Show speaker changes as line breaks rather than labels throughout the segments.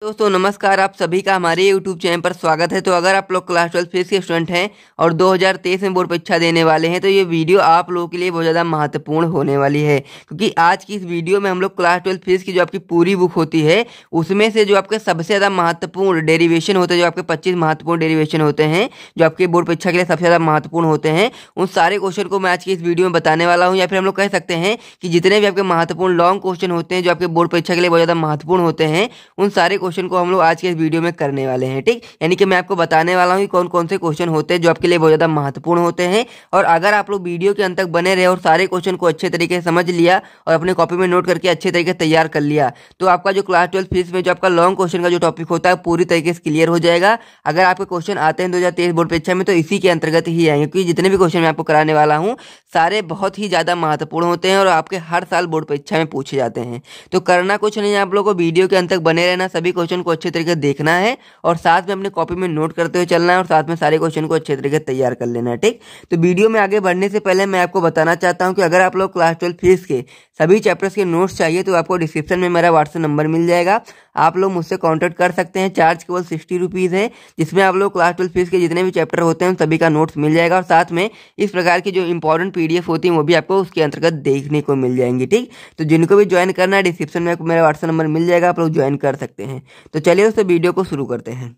दोस्तों नमस्कार, आप सभी का हमारे YouTube चैनल पर स्वागत है। तो अगर आप लोग क्लास 12 फिजिक्स के स्टूडेंट हैं और 2023 में बोर्ड परीक्षा देने वाले हैं तो ये वीडियो आप लोगों के लिए बहुत ज़्यादा महत्वपूर्ण होने वाली है, क्योंकि आज की इस वीडियो में हम लोग क्लास 12 फिजिक्स की जो आपकी पूरी बुक होती है उसमें से जो आपके सबसे ज़्यादा महत्वपूर्ण डेरिवेशन होते हैं, जो आपके 25 महत्वपूर्ण डेरिवेशन होते हैं जो आपके बोर्ड परीक्षा के लिए सबसे ज़्यादा महत्वपूर्ण होते हैं, उन सारे क्वेश्चन को मैं आज की इस वीडियो में बताने वाला हूँ। या फिर हम लोग कह सकते हैं कि जितने भी आपके महत्वपूर्ण लॉन्ग क्वेश्चन होते हैं जो आपके बोर्ड परीक्षा के लिए बहुत ज़्यादा महत्वपूर्ण होते हैं, उन सारे क्वेश्चन को हम लोग आज के इस वीडियो में करने वाले हैं। ठीक, यानी कि मैं आपको बताने वाला हूं कि कौन कौन से क्वेश्चन होते हैं जो आपके लिए बहुत ज्यादा महत्वपूर्ण होते हैं। और अगर आप लोग वीडियो के अंत तक बने रहे और सारे क्वेश्चन को अच्छे तरीके से समझ लिया और अपने कॉपी में नोट करके अच्छे तरीके से तैयार कर लिया तो आपका जो क्लास 12 फिजिक्स में जो आपका लॉन्ग क्वेश्चन का जो टॉपिक होता है पूरी तरीके से क्लियर हो जाएगा। अगर आपके क्वेश्चन आते हैं 2023 बोर्ड परीक्षा में तो इसी के अंतर्गत ही आएंगे, क्योंकि जितने भी क्वेश्चन मैं आपको कराने वाला हूँ सारे बहुत ही ज्यादा महत्वपूर्ण होते हैं और आपके हर साल बोर्ड परीक्षा में पूछे जाते हैं। तो करना कुछ नहीं है, आप लोगों को वीडियो के अंत तक बने रहना, सभी क्वेश्चन को अच्छे तरीके से देखना है और साथ में अपने कॉपी में नोट करते हुए चलना है और साथ में सारे क्वेश्चन को अच्छे तरीके से तैयार कर लेना है। ठीक, तो वीडियो में आगे बढ़ने से पहले मैं आपको बताना चाहता हूं कि अगर आप लोग क्लास 12 फिजिक्स के सभी चैप्टर्स के नोट्स चाहिए तो आपको डिस्क्रिप्शन में मेरा व्हाट्सएप नंबर मिल जाएगा, आप लोग मुझसे कॉन्टैक्ट कर सकते हैं। चार्ज केवल 60 रुपीज़ है, जिसमें आप लोग क्लास 12 फिजिक्स के जितने भी चैप्टर होते हैं सभी का नोट्स मिल जाएगा और साथ में इस प्रकार की जो इंपॉर्टेंट पीडीएफ होती है वो भी आपको उसके अंतर्गत देखने को मिल जाएंगी। ठीक, तो जिनको भी ज्वाइन करना है डिस्क्रिप्शन में मेरा व्हाट्सएप नंबर मिल जाएगा, आप लोग ज्वाइन कर सकते हैं। तो चलिए दोस्तों वीडियो को शुरू करते हैं।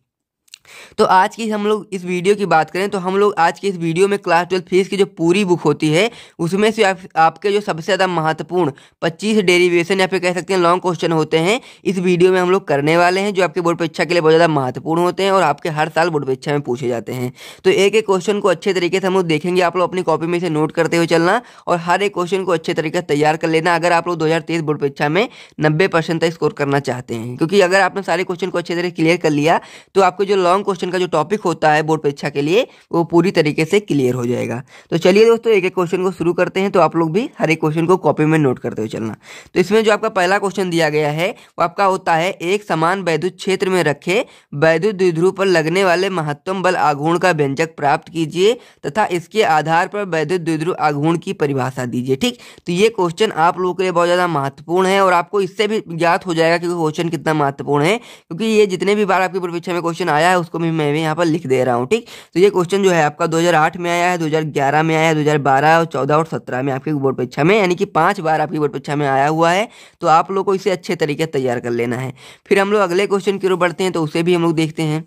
तो आज की हम लोग इस वीडियो की बात करें तो हम लोग आज के इस वीडियो में क्लास 12 फिजिक्स की जो पूरी बुक होती है उसमें से आपके जो सबसे ज़्यादा महत्वपूर्ण 25 डेरिवेशन या फिर कह सकते हैं लॉन्ग क्वेश्चन होते हैं इस वीडियो में हम लोग करने वाले हैं, जो आपके बोर्ड परीक्षा के लिए बहुत ज़्यादा महत्वपूर्ण होते हैं और आपके हर साल बोर्ड परीक्षा में पूछे जाते हैं। तो एक एक क्वेश्चन को अच्छे तरीके से हम लोग देखेंगे, आप लोग अपनी कॉपी में से नोट करते हुए चलना और हर एक क्वेश्चन को अच्छे तरीके से तैयार कर लेना अगर आप लोग 2023 बोर्ड परीक्षा में 90% तक स्कोर करना चाहते हैं। क्योंकि अगर आपने सारे क्वेश्चन को अच्छे तरीके क्लियर कर लिया तो आपको जो लॉन्ग क्वेश्चन का जो टॉपिक होता है बोर्ड परीक्षा के लिए वो पूरी तरीके से क्लियर हो जाएगा। तो चलिए दोस्तों एक एक क्वेश्चन को शुरू करते हैं। तो आप लोग भी हर एक क्वेश्चन को कॉपी में नोट करते हुए चलना। तो इसमें जो आपका पहला क्वेश्चन दिया गया है वो आपका होता है, एक समान वैद्युत क्षेत्र में रखे वैद्युत द्विध्रुव पर लगने वाले महत्तम बल आघूर्ण का व्यंजक प्राप्त कीजिए तथा इसके आधार पर वैद्युत द्विध्रुव आघूर्ण की परिभाषा दीजिए। ठीक, तो ये क्वेश्चन आप लोगों के लिए बहुत ज्यादा महत्वपूर्ण है और आपको इससे भी ज्ञात हो जाएगा कि क्वेश्चन कितना महत्वपूर्ण है, क्योंकि ये जितने भी बार आपकी बोर्ड परीक्षा में क्वेश्चन आया है उसको भी मैं यहाँ पर लिख दे रहा हूँ। ठीक, तो ये क्वेश्चन जो है आपका 2008 में आया है, 2011 में आया है, 2012 और 14 और 17 में आपकी बोर्ड परीक्षा में, यानी कि 5 बार आपकी बोर्ड परीक्षा में आया हुआ है। तो आप लोग को इसे अच्छे तरीके से तैयार कर लेना है। फिर हम लोग अगले क्वेश्चन की ओर बढ़ते हैं तो उसे भी हम लोग देखते हैं।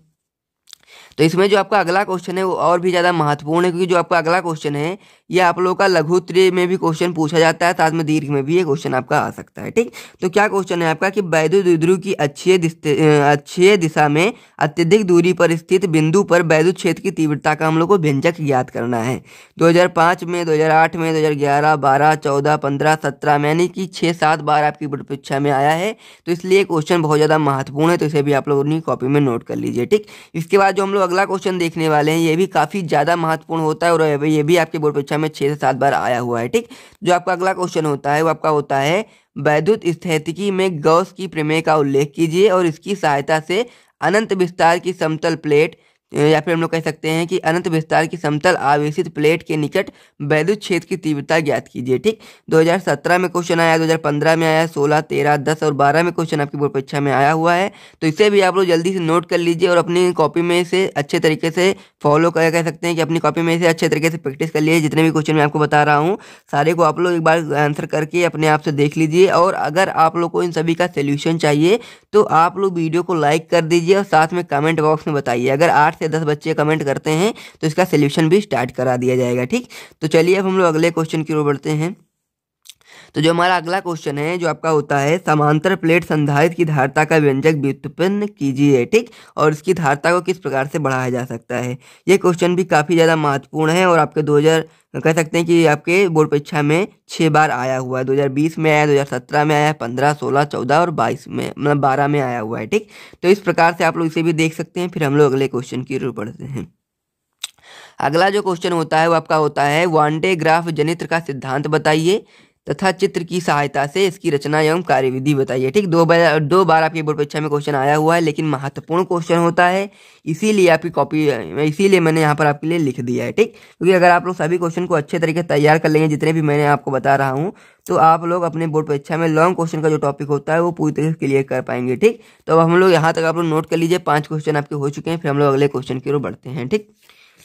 तो इसमें जो आपका अगला क्वेश्चन है वो और भी ज़्यादा महत्वपूर्ण है, क्योंकि जो आपका अगला क्वेश्चन है ये आप लोगों का लघुत्तरीय में भी क्वेश्चन पूछा जाता है, साथ में दीर्घ में भी ये क्वेश्चन आपका आ सकता है। ठीक, तो क्या क्वेश्चन है आपका कि वैद्युत द्विध्रुव की अक्षीय दिशा में अत्यधिक दूरी पर स्थित बिंदु पर वैद्युत क्षेत्र की तीव्रता का हम लोग को व्यंजक ज्ञात करना है। 2005 में, 2008 में, 2011, 12, 14, 15, 17 में, यानी कि 6-7 बार आपकी बोर्ड परीक्षा में आया है। तो इसलिए क्वेश्चन बहुत ज़्यादा महत्वपूर्ण है, तो इसे भी आप लोग अपनी कॉपी में नोट कर लीजिए। ठीक, इसके बाद जो हम लोग अगला क्वेश्चन देखने वाले हैं ये भी काफी ज्यादा महत्वपूर्ण होता है और ये भी आपके बोर्ड परीक्षा में 6 से 7 बार आया हुआ है। ठीक, जो आपका अगला क्वेश्चन होता है वो आपका होता है, वैद्युत स्थितिकी में गॉस की प्रमेय का उल्लेख कीजिए और इसकी सहायता से अनंत विस्तार की समतल प्लेट या फिर हम लोग कह सकते हैं कि अनंत विस्तार की समतल आवेशित प्लेट के निकट वैद्युत क्षेत्र की तीव्रता ज्ञात कीजिए। ठीक, 2017 में क्वेश्चन आया, 2015 में आया, 16, 13, 10 और 12 में क्वेश्चन आपकी बोर्ड परीक्षा में आया हुआ है। तो इसे भी आप लोग जल्दी से नोट कर लीजिए और अपनी कॉपी में से अच्छे तरीके से फॉलो कह सकते हैं कि अपनी कॉपी में से अच्छे तरीके से प्रैक्टिस कर लीजिए। जितने भी क्वेश्चन मैं आपको बता रहा हूँ सारे को आप लोग एक बार आंसर करके अपने आप से देख लीजिए और अगर आप लोग को इन सभी का सोल्यूशन चाहिए तो आप लोग वीडियो को लाइक कर दीजिए और साथ में कमेंट बॉक्स में बताइए। अगर 8 से 10 बच्चे कमेंट करते हैं तो इसका सोल्यूशन भी स्टार्ट करा दिया जाएगा। ठीक, तो चलिए अब हम लोग अगले क्वेश्चन की ओर बढ़ते हैं। तो जो हमारा अगला क्वेश्चन है जो आपका होता है, समांतर प्लेट संधारित्र की धारिता का व्यंजक व्युत्पन्न कीजिए। ठीक, और इसकी धारिता को किस प्रकार से बढ़ाया जा सकता है। ये क्वेश्चन भी काफी ज्यादा महत्वपूर्ण है और आपके 2000 कह सकते हैं कि आपके बोर्ड परीक्षा में 6 बार आया हुआ है। 2020 में आया, 2017 में आया, 15, 16, 14 और 22 में, मतलब 12 में आया हुआ है। ठीक, तो इस प्रकार से आप लोग इसे भी देख सकते हैं। फिर हम लोग अगले क्वेश्चन की ओर बढ़ते हैं। अगला जो क्वेश्चन होता है वो आपका होता है, वान डे ग्राफ जनित्र का सिद्धांत बताइए। तथा चित्र की सहायता से इसकी रचना एवं कार्यविधि बताइए। ठीक, दो बार आपकी बोर्ड परीक्षा में क्वेश्चन आया हुआ है, लेकिन महत्वपूर्ण क्वेश्चन होता है, इसीलिए आपकी कॉपी, इसीलिए मैंने यहाँ पर आपके लिए लिख दिया है। ठीक, क्योंकि अगर आप लोग सभी क्वेश्चन को अच्छे तरीके से तैयार कर लेंगे, जितने भी मैंने आपको बता रहा हूँ, तो आप लोग अपने बोर्ड परीक्षा में लॉन्ग क्वेश्चन का जो टॉपिक होता है वो पूरी तरीके से क्लियर कर पाएंगे। ठीक, तो अब हम लोग यहाँ तक आप लोग नोट कर लीजिए, 5 क्वेश्चन आपके हो चुके हैं, फिर हम लोग अगले क्वेश्चन की ओर बढ़ते हैं। ठीक,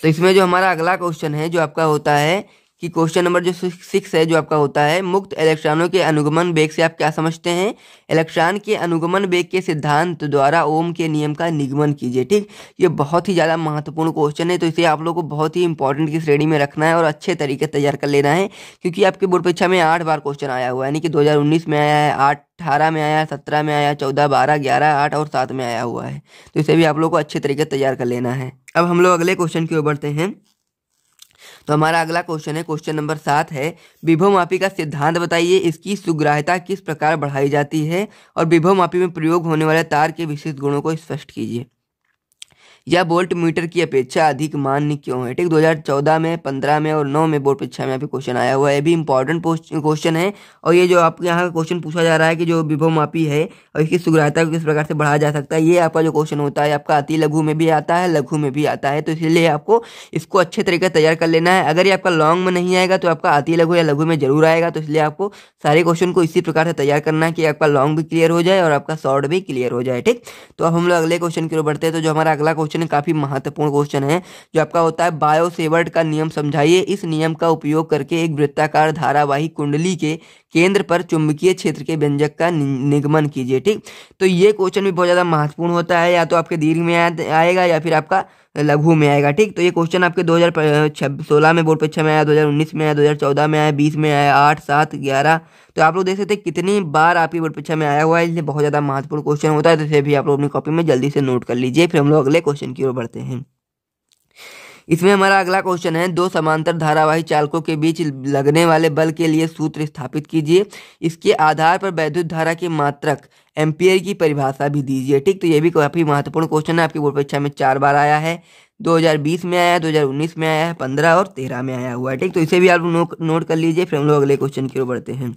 तो इसमें जो हमारा अगला क्वेश्चन है जो आपका होता है कि क्वेश्चन नंबर जो 6 है जो आपका होता है, मुक्त इलेक्ट्रॉनों के अनुगमन वेग से आप क्या समझते हैं? इलेक्ट्रॉन के अनुगमन वेग के सिद्धांत द्वारा ओम के नियम का निगमन कीजिए। ठीक, ये बहुत ही ज़्यादा महत्वपूर्ण क्वेश्चन है, तो इसे आप लोग को बहुत ही इंपॉर्टेंट की श्रेणी में रखना है और अच्छे तरीके से तैयार कर लेना है, क्योंकि आपके बोर्ड परीक्षा में 8 बार क्वेश्चन आया हुआ है, यानी कि 2019 में आया है, 18 में आया, 17 में आया, 14, 12, 11, 8 और 7 में आया हुआ है, तो इसे भी आप लोग को अच्छे तरीके से तैयार कर लेना है। अब हम लोग अगले क्वेश्चन की ओर बढ़ते हैं। तो हमारा अगला क्वेश्चन है, क्वेश्चन नंबर 7 है, विभव मापी का सिद्धांत बताइए, इसकी सुग्राह्यता किस प्रकार बढ़ाई जाती है और विभव मापी में प्रयोग होने वाले तार के विशिष्ट गुणों को स्पष्ट कीजिए। यह वोल्ट मीटर की अपेक्षा अधिक मान्य क्यों है? ठीक, 2014 में, 15 में और 9 में बोर्ड परीक्षा में यहाँ पे क्वेश्चन आया हुआ है, ये भी इंपॉर्टेंट क्वेश्चन है। और ये जो आपके यहाँ क्वेश्चन पूछा जा रहा है कि जो विभव मापी है और इसकी सुग्राह्यता को किस प्रकार से बढ़ाया जा सकता है, ये आपका जो क्वेश्चन होता है आपका अति लघु में भी आता है, लघु में भी आता है, तो इसलिए आपको इसको अच्छे तरीके से तैयार कर लेना है। अगर ये आपका लॉन्ग में नहीं आएगा तो आपका अति लघु या लघु में जरूर आएगा, तो इसलिए आपको सारे क्वेश्चन को इसी प्रकार से तैयार करना है कि आपका लॉन्ग भी क्लियर हो जाए और आपका शॉर्ट भी क्लियर हो जाए। ठीक, तो अब हम लोग अगले क्वेश्चन की ओर बढ़ते हैं। तो जो हमारा अगला क्वेश्चन है काफी महत्वपूर्ण क्वेश्चन है, जो आपका होता है, बायो-सेवर्ट का नियम समझाइए, इस नियम का उपयोग करके एक वृत्ताकार धारावाही कुंडली के केंद्र पर चुंबकीय क्षेत्र के व्यंजक का निगमन कीजिए। ठीक, तो ये क्वेश्चन भी बहुत ज्यादा महत्वपूर्ण होता है, या तो आपके दीर्घ में आएगा या फिर आपका लघु में आएगा। ठीक, तो ये क्वेश्चन आपके 2016 में बोर्ड परीक्षा में आया, 2019 में आया, 2014 में आया, 20 में आया, 8, 7, 11, तो आप लोग देख सकते हैं कितनी बार आपकी बोर्ड परीक्षा में आया हुआ है, इसलिए बहुत ज्यादा महत्वपूर्ण क्वेश्चन होता है, तो इसे भी आप लोग अपनी कॉपी में जल्दी से नोट कर लीजिए। फिर हम लोग अगले क्वेश्चन की ओर बढ़ते हैं। इसमें हमारा अगला क्वेश्चन है, दो समांतर धारावाही चालकों के बीच लगने वाले बल के लिए सूत्र स्थापित कीजिए, इसके आधार पर वैद्युत धारा के मात्रक एम्पियर की परिभाषा भी दीजिए। ठीक, तो ये भी काफी महत्वपूर्ण क्वेश्चन है, आपकी बोर्ड परीक्षा में 4 बार आया है, 2020 में आया है, 2019 में आया है, 15 और 13 में आया हुआ है। ठीक, तो इसे भी आप नोट कर लीजिए। फिर हम लोग अगले क्वेश्चन की ओर बढ़ते हैं।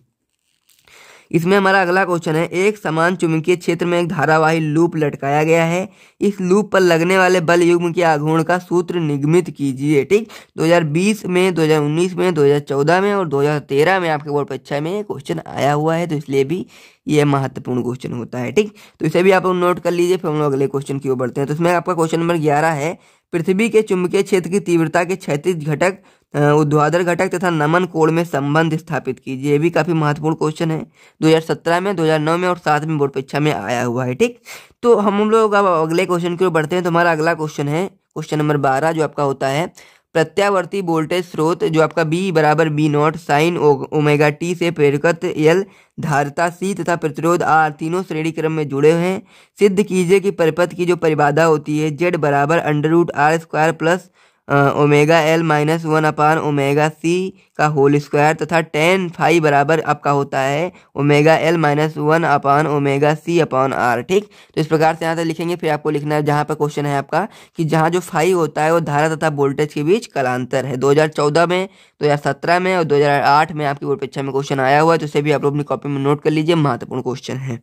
इसमें हमारा अगला क्वेश्चन है, एक समान चुंबकीय क्षेत्र में एक धारावाही लूप लटकाया गया है, इस लूप पर लगने वाले बल युग्म के आघूर्ण का सूत्र निगमित कीजिए। ठीक, 2020 में, 2019 में, 2014 में और 2013 में आपके बोर्ड परीक्षा में क्वेश्चन आया हुआ है, तो इसलिए भी ये महत्वपूर्ण क्वेश्चन होता है। ठीक, तो इसे भी आप लोग नोट कर लीजिए। फिर हम लोग अगले क्वेश्चन की ओर बढ़ते हैं। तो इसमें आपका क्वेश्चन नंबर 11 है, पृथ्वी के चुंबकीय क्षेत्र की तीव्रता के क्षैतिज घटक, ऊर्ध्वाधर घटक तथा नमन कोण में संबंध स्थापित कीजिए। ये भी काफी महत्वपूर्ण क्वेश्चन है, 2017 में, 2009 में और 7 में बोर्ड परीक्षा में आया हुआ है। ठीक, तो हम लोग अब अगले क्वेश्चन की ओर बढ़ते हैं। तो हमारा अगला क्वेश्चन है क्वेश्चन नंबर 12, जो आपका होता है, प्रत्यावर्ती वोल्टेज स्रोत जो आपका B बराबर B0 साइन ओमेगा टी से प्रेरकत्व L, धारिता C तथा प्रतिरोध R तीनों श्रेणी क्रम में जुड़े हुए हैं, सिद्ध कीजिए कि परिपथ की जो परिबाधा होती है Z बराबर √R² plus omega L minus 1 upon omega C का होल स्क्वायर तथा tan फाई बराबर आपका होता है omega L minus 1 upon omega C अपान R। ठीक, तो इस प्रकार से यहाँ तक लिखेंगे। फिर आपको लिखना है, जहाँ पर क्वेश्चन है आपका कि जहाँ जो फाई होता है वो धारा तथा वोल्टेज के बीच कालांतर है। 2014 में, 2017 में और 2008 में आपकी बोर्ड परीक्षा में क्वेश्चन आया हुआ है, तो इसे भी आप लोग अपनी कॉपी में नोट कर लीजिए, महत्वपूर्ण क्वेश्चन है।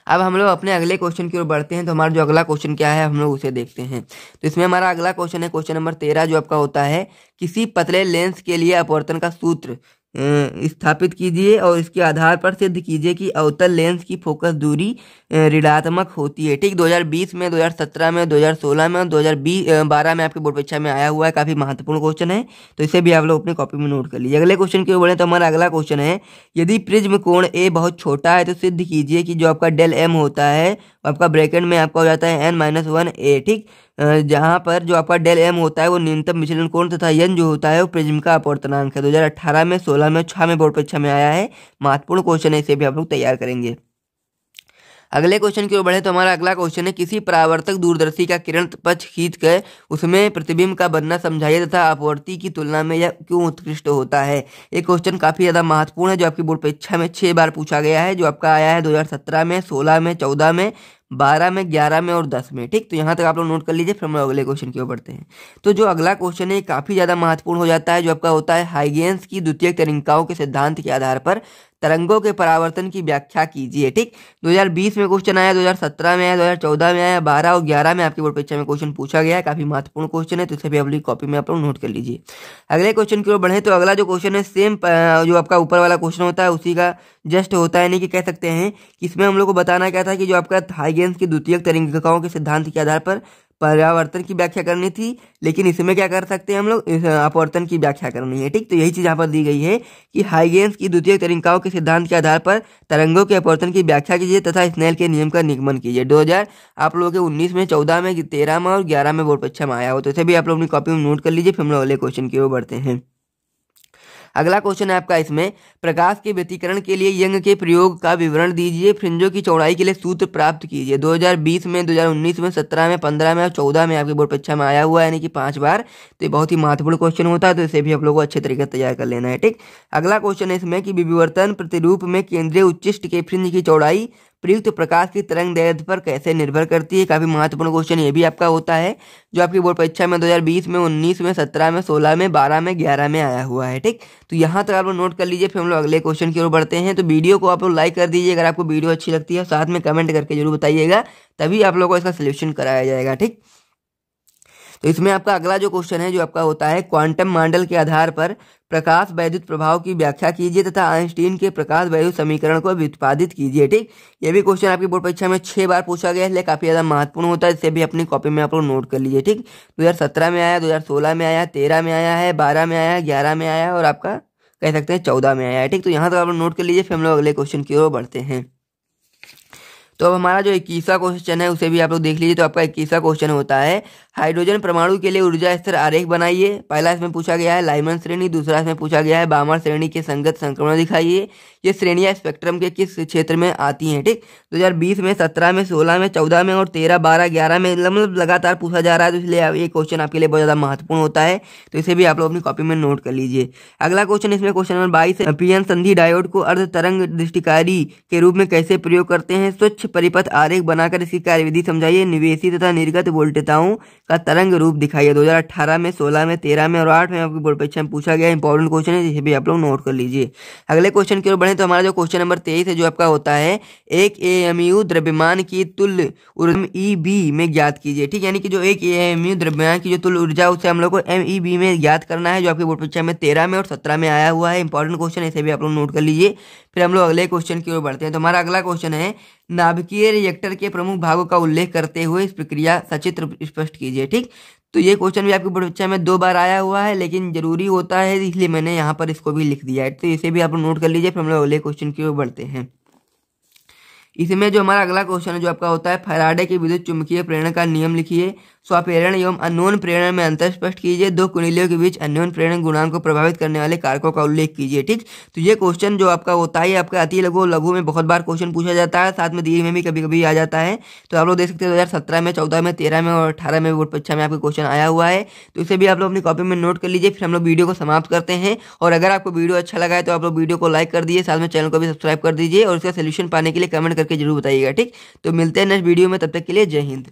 अब हम लोग अपने अगले क्वेश्चन की ओर बढ़ते हैं। तो हमारा जो अगला क्वेश्चन क्या है हम लोग उसे देखते हैं। तो इसमें हमारा अगला क्वेश्चन है क्वेश्चन नंबर 13, जो आपका होता है, किसी पतले लेंस के लिए अपवर्तन का सूत्र स्थापित कीजिए और इसके आधार पर सिद्ध कीजिए कि अवतल लेंस की फोकस दूरी ऋणात्मक होती है। ठीक, 2020 में, 2017 में, 2016 में और 2012 में आपके बोर्ड परीक्षा में आया हुआ है, काफी महत्वपूर्ण क्वेश्चन है, तो इसे भी आप लोग अपनी कॉपी में नोट कर लीजिए। अगले क्वेश्चन की ओर बढ़े। तो हमारा अगला क्वेश्चन है, यदि प्रिज्म कोण A बहुत छोटा है तो सिद्ध कीजिए कि जो आपका डेल M होता है आपका ब्रैकेट में आपका हो जाता है n-1a। ठीक, जहाँ पर जो आपका डेल M होता है वो न्यूनतम विचलन कोण तथा n जो होता है वो प्रिज्म का अपवर्तनांक है। 2018 में, 16 में, 6 में बोर्ड परीक्षा में आया है, महत्वपूर्ण क्वेश्चन है, इसे भी आप लोग तैयार करेंगे। अगले क्वेश्चन की ओर बढ़े। तो हमारा अगला क्वेश्चन है, किसी परावर्तक दूरदर्शी का किरण पक्ष खींचकर उसमें प्रतिबिंब का बनना समझाइए तथा अपवर्ती की तुलना में यह क्यों उत्कृष्ट होता है। ये क्वेश्चन काफी ज्यादा महत्वपूर्ण है, जो आपकी बोर्ड परीक्षा में 6 बार पूछा गया है, जो आपका आया है 2017 में, 16 में, 14 में, 12 में, 11 में और 10 में। ठीक, तो यहाँ तक आप लोग नोट कर लीजिए, फिर हम लोग अगले क्वेश्चन की ओर बढ़ते हैं। तो जो अगला क्वेश्चन है काफी ज्यादा महत्वपूर्ण हो जाता है, जो आपका होता है हाइगेंस की द्वितीयक तरिकाओं के सिद्धांत के आधार पर तरंगों के परावर्तन की व्याख्या कीजिए। ठीक, 2020 में क्वेश्चन आया, 2017 में आया, 2014 में आया, 12 और 11 में आपकी बोर्ड परीक्षा में क्वेश्चन पूछा गया है। काफी महत्वपूर्ण क्वेश्चन है, तो इसे भी अपनी कॉपी में आप लोग नोट कर लीजिए। अगले क्वेश्चन की ओर बढ़े तो अगला जो क्वेश्चन है सेम जो आपका ऊपर वाला क्वेश्चन होता है उसी का जस्ट होता है, नहीं कि कह सकते हैं कि इसमें हम लोग को बताना क्या था कि जो आपका हाइगेंस की द्वितीयक तरिकाओं के सिद्धांत के आधार पर परावर्तन की व्याख्या करनी थी, लेकिन इसमें क्या कर सकते हैं हम लोग, इस अपवर्तन की व्याख्या करनी है। ठीक, तो यही चीज यहाँ पर दी गई है कि हाइगेंस की द्वितीयक तरिकाओं के सिद्धांत के आधार पर तरंगों के अपवर्तन की व्याख्या कीजिए तथा स्नेल के नियम का निगमन कीजिए। 2000 आप लोगों के 19 में, 14 में, 13 में और 11 में बोर्ड परीक्षा में आया हो, तो इसे भी आप लोग अपनी कॉपी में नोट कर लीजिए। फिर हम लोग अगले क्वेश्चन की ओर बढ़ते हैं। अगला क्वेश्चन है आपका इसमें प्रकाश के व्यतिकरण के लिए यंग के प्रयोग का विवरण दीजिए, फ्रिंजों की चौड़ाई के लिए सूत्र प्राप्त कीजिए। 2020 में, 2019 में, 17 में, 15 में और 14 में आपकी बोर्ड परीक्षा में आया हुआ है, यानी कि 5 बार। तो ये बहुत ही महत्वपूर्ण क्वेश्चन होता है, तो इसे भी आप लोगों को अच्छे तरीके से तैयार कर लेना है। ठीक, अगला क्वेश्चन है इसमें कि विवर्तन प्रतिरूप में केंद्रीय उच्चिष्ट के फ्रिंज की चौड़ाई प्रयुक्त प्रकाश की तरंग दैर्ध्य पर कैसे निर्भर करती है। काफी महत्वपूर्ण क्वेश्चन ये भी आपका होता है, जो आपकी बोर्ड परीक्षा में 2020 में, 19 में, 17 में, 16 में, 12 में, 11 में आया हुआ है। ठीक, तो यहाँ तक आप लोग नोट कर लीजिए। फिर हम लोग अगले क्वेश्चन की ओर बढ़ते हैं। तो वीडियो को आप लोग लाइक कर दीजिए अगर आपको वीडियो अच्छी लगती है, साथ में कमेंट करके जरूर बताइएगा, तभी आप लोगों को इसका सोल्यूशन कराया जाएगा। ठीक, तो इसमें आपका अगला जो क्वेश्चन है जो आपका होता है क्वांटम मॉडल के आधार पर प्रकाश वैद्युत प्रभाव की व्याख्या कीजिए तथा आइंस्टीन के प्रकाश वैद्युत समीकरण को व्युत्पादित कीजिए। ठीक, ये भी क्वेश्चन आपकी बोर्ड परीक्षा में 6 बार पूछा गया है, इसलिए काफी ज्यादा महत्वपूर्ण होता है, इसे भी अपनी कॉपी में आप लोग नोट कर लीजिए। ठीक, 2017 में आया, 2016 में आया, 13 में आया है, 12 में आया, 11 में आया और आपका कह सकते हैं 14 में आया है। ठीक, तो यहाँ तक आप लोग नोट कर लीजिए। फिर हम लोग अगले क्वेश्चन की ओर बढ़ते हैं। तो अब हमारा जो 21वां क्वेश्चन है उसे भी आप लोग देख लीजिए। तो आपका 21वां क्वेश्चन होता है हाइड्रोजन परमाणु के लिए ऊर्जा स्तर आरेख बनाइए। पहला इसमें पूछा गया है लाइमन श्रेणी, दूसरा इसमें पूछा गया है बामर श्रेणी के संगत संक्रमण दिखाइए। ये श्रेणियां स्पेक्ट्रम के किस क्षेत्र में आती हैं। ठीक, 2020 में, 17 में, 16 में, 14 में और 13, 12, 11 में मतलब लगातार पूछा जा रहा है, तो इसलिए ये क्वेश्चन आपके लिए बहुत ज्यादा महत्वपूर्ण होता है, तो इसे भी आप लोग अपनी कॉपी में नोट कर लीजिए। अगला क्वेश्चन इसमें क्वेश्चन नंबर 22 है पीएन संधि डायोड को अर्ध तरंग दृष्टिकारी के रूप में कैसे प्रयोग करते हैं। स्वच्छ परिपथ आरेख बनाकर इसकी कार्यविधि समझाइए। निवेशी तथा निर्गत वोल्टेताओं का तरंग रूप दिखाइए। 2018 में, 16 में, 13 में और 8 में आपकी बोर्ड परीक्षा में पूछा गया इंपॉर्टेंट क्वेश्चन है, जिसे भी आप लोग नोट कर लीजिए। अगले क्वेश्चन की ओर बढ़े तो हमारा जो क्वेश्चन नंबर 23 है जो आपका होता है एक एएमयू द्रव्यमान की तुल्य ऊर्जा MEB में ज्ञात कीजिए। ठीक, यानी कि जो एक एएमयू द्रव्यमान की जो तुल्य ऊर्जा उसे हम लोग को MEB में ज्ञात करना है, जो आपकी बोर्ड परीक्षा में 13 में और 17 में आया हुआ है। इंपॉर्टेंट क्वेश्चन है, इसे भी आप लोग नोट कर लीजिए। फिर हम लोग अगले क्वेश्चन की ओर बढ़ते हैं। तो हमारा अगला क्वेश्चन है नाभिकीय रिएक्टर के प्रमुख भागों का उल्लेख करते हुए इस प्रक्रिया सचित्र स्पष्ट कीजिए। ठीक, तो ये क्वेश्चन भी आपकी बोर्ड परीक्षा में 2 बार आया हुआ है, लेकिन जरूरी होता है इसलिए मैंने यहाँ पर इसको भी लिख दिया है, तो इसे भी आप लोग नोट कर लीजिए। फिर हम लोग अगले क्वेश्चन की ओर बढ़ते हैं। इसमें जो हमारा अगला क्वेश्चन है जो आपका होता है फैराडे की विद्युत चुंबकीय प्रेरण का नियम लिखिए। स्वप्रेरण एवं अन्योन प्रेरण में अंतर स्पष्ट कीजिए। दो कुंडलियों के बीच अन्योन प्रेरण गुणांक को प्रभावित करने वाले कारकों का उल्लेख कीजिए। ठीक, तो ये क्वेश्चन जो आपका होता है आपका अति लघु लघु में बहुत बार क्वेश्चन पूछा जाता है, साथ में दीर्घ में भी कभी कभी आ जाता है। तो आप लोग देख सकते हैं 2017 में, 14 में, 13 में और 18 में बोर्ड परीक्षा में आपका क्वेश्चन आया हुआ है, तो इसे भी आप लोग अपनी कॉपी में नोट कर लीजिए। फिर हम लोग वीडियो को समाप्त करते हैं, और अगर आपको वीडियो अच्छा लगा है तो आप लोग वीडियो को लाइक कर दीजिए, साथ में चैनल को भी सब्सक्राइब कर दीजिए और इसका सोल्यूशन पाने के लिए कमेंट करके जरूर बताइएगा। ठीक, तो मिलते हैं नेक्स्ट वीडियो में, तब तक के लिए जय हिंद।